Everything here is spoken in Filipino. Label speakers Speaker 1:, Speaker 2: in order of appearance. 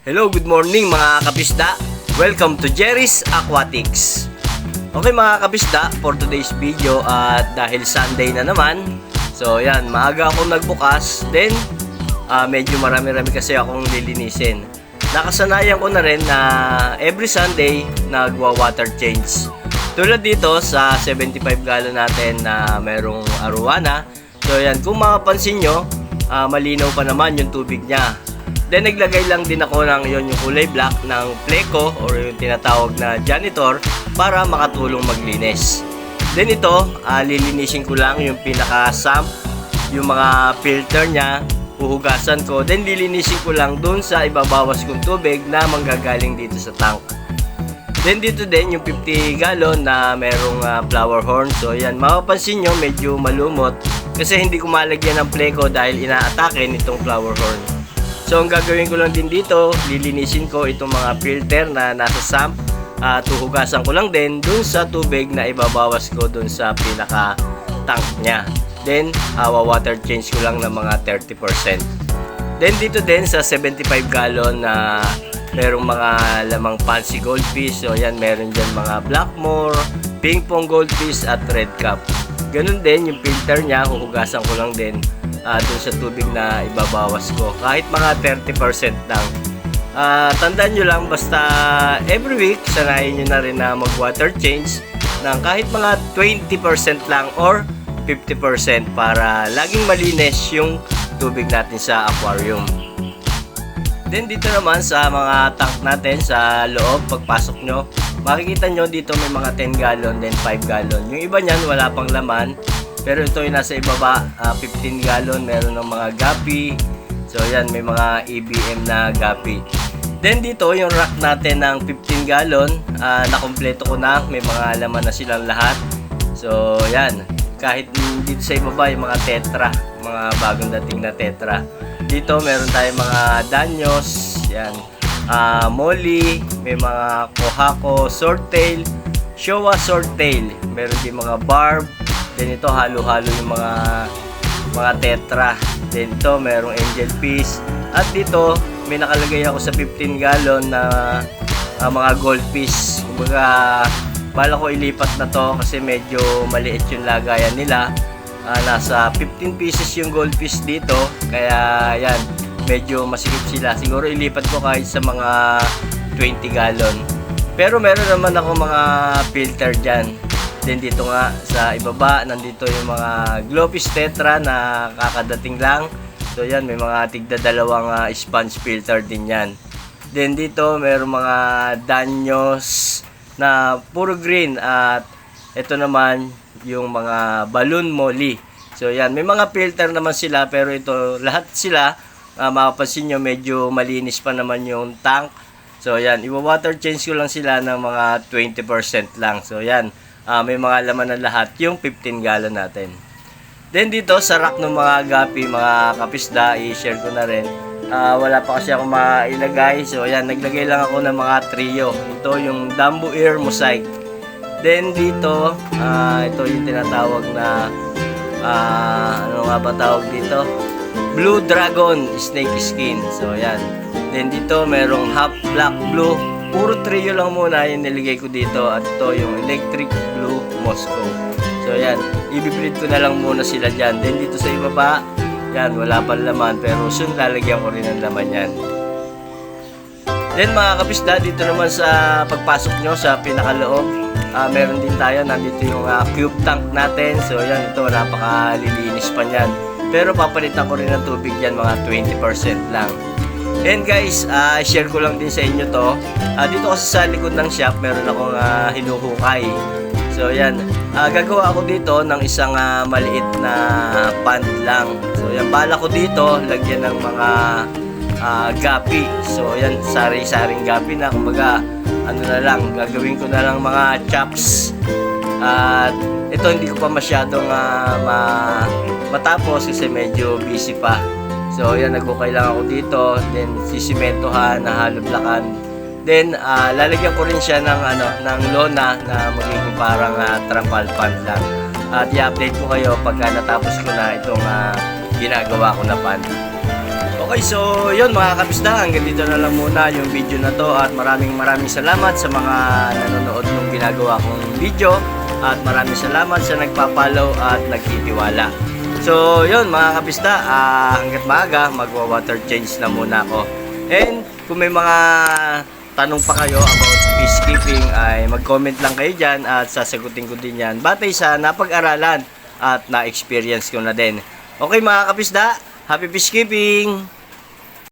Speaker 1: Hello, good morning mga kapisda. Welcome to Jerry's Aquatics. Okay mga kapisda, for today's video at dahil Sunday na naman, so yan, maaga akong nagbukas. Then, medyo marami-rami kasi akong lilinisin. Nakasanayan ko na rin na every Sunday nagwa-water change. Tulad dito sa 75 gallon natin na merong arowana. So yan, kung mapapansin nyo, malinaw pa naman yung tubig niya. Then naglagay lang din ako ng yung kulay black ng Pleco or yung tinatawag na janitor para makatulong maglinis. Then ito, lilinisin ko lang yung pinaka-sump, yung mga filter niya, huhugasan ko. Then lilinisin ko lang dun sa ibabawas kong tubig na manggagaling dito sa tank. Then dito din yung 50 gallon na merong flower horn. So yan, mapapansin nyo medyo malumot kasi hindi ko malagyan ng Pleco dahil inaatake nitong flower horn. So ang gagawin ko lang din dito, lilinisin ko itong mga filter na nasa sump at huhugasan ko lang din dun sa tubig na ibabawas ko dun sa pinaka tank nya. Then water change ko lang ng mga 30%. Then dito din sa 75 gallon na merong mga lamang fancy goldfish. So yan, meron dyan mga blackmore, ping pong goldfish at red cap. Ganun din yung filter nya, huhugasan ko lang din dun sa tubig na ibabawas ko. Kahit mga 30% lang. Tandaan nyo lang, basta every week, sanayin nyo na rin na mag-water change ng kahit mga 20% lang or 50% para laging malinis yung tubig natin sa aquarium. Then dito naman sa mga tank natin sa loob, pagpasok nyo, makikita nyo dito may mga 10 gallon, then 5 gallon. Yung iba nyan wala pang laman. Pero ito yung nasa ibaba, 15 gallon, meron ng mga gapi. So yan, may mga EBM na gapi. Then dito, yung rack natin ng 15 gallon, nakompleto ko na, may mga laman na silang lahat. So yan, kahit dito sa ibaba, yung mga tetra, mga bagong dating na tetra. Dito, meron tayong mga danyos, yan, molly, may mga kohako, swordtail, showa swordtail, meron din mga barb. Then ito halo-halo yung mga tetra. Then ito merong angel fish. At dito may nakalagay ako sa 15 gallon na mga goldfish. Kumbaga bala ko ilipat na to kasi medyo maliit yung lagayan nila. Nasa 15 pieces yung goldfish dito. Kaya yan, medyo masikip sila. Siguro ilipat ko kahit sa mga 20 gallon. Pero meron naman ako mga filter dyan. Then dito nga sa ibaba, nandito yung mga glowfish tetra na kakadating lang. So yan, may mga tigda dalawang sponge filter din yan. Then dito mayroong mga danyos na puro green at ito naman yung mga balloon molly. So yan, may mga filter naman sila pero ito lahat sila, mapapansin nyo medyo malinis pa naman yung tank. So yan, iwa-water change ko lang sila ng mga 20% lang. So yan, may mga laman na lahat yung 15 gallon natin. Then dito sa rack ng mga gapi, mga kapisda, i-share ko na rin. Wala pa kasi ako mailagay. So yan, naglagay lang ako ng mga trio. Ito yung Dumbo Ear Mosaic. Then dito, ito yung tinatawag na ano nga ba tawag dito? Blue Dragon Snake Skin. So yan. Then dito merong half black blue. Puro trio lang muna yung niligay ko dito. At ito yung electric blue Moscow. So yan, i-breed ko na lang muna sila dyan. Then dito sa ibaba, yan, wala pa laman. Pero soon lalagyan ko rin ng laman yan. Then mga kapisda, dito naman sa pagpasok nyo sa pinakaloob, meron din tayo. Nandito yung cube tank natin. So yan, ito, napakalilinis pa yan. Pero papalitan ko rin ng tubig yan, mga 20% lang. And guys, share ko lang din sa inyo to. Dito kasi sa likod ng shop, meron akong hinuhukay. So yan, gagawa ako dito ng isang maliit na pond lang. So yan, bala ko dito, lagyan ng mga gapi. So yan, sari-saring gapi na. Kumbaga, ano na lang, gagawin ko na lang mga chops. At ito hindi ko pa masyadong matapos kasi medyo busy pa. So yan, naghukay lang ako dito, then sisimentohan, nahalublakan. Then lalagyan ko rin siya ng ng lona na magiging parang trapal pond lang. At i-update ko kayo pagka natapos ko na itong ginagawa ko na pond. Okay, so yun mga kapisda, hanggang dito na lang muna yung video na to at maraming salamat sa mga nanonood ng ginagawa kong video at maraming salamat sa nagpa-follow at nagtitiwala. So yun mga kapisda, hanggat maaga magwa-water change na muna ako. And kung may mga tanong pa kayo about peacekeeping ay mag-comment lang kayo dyan at sasagutin ko din yan batay sa napag-aralan at na-experience ko na din. Okay mga kapisda, happy peacekeeping!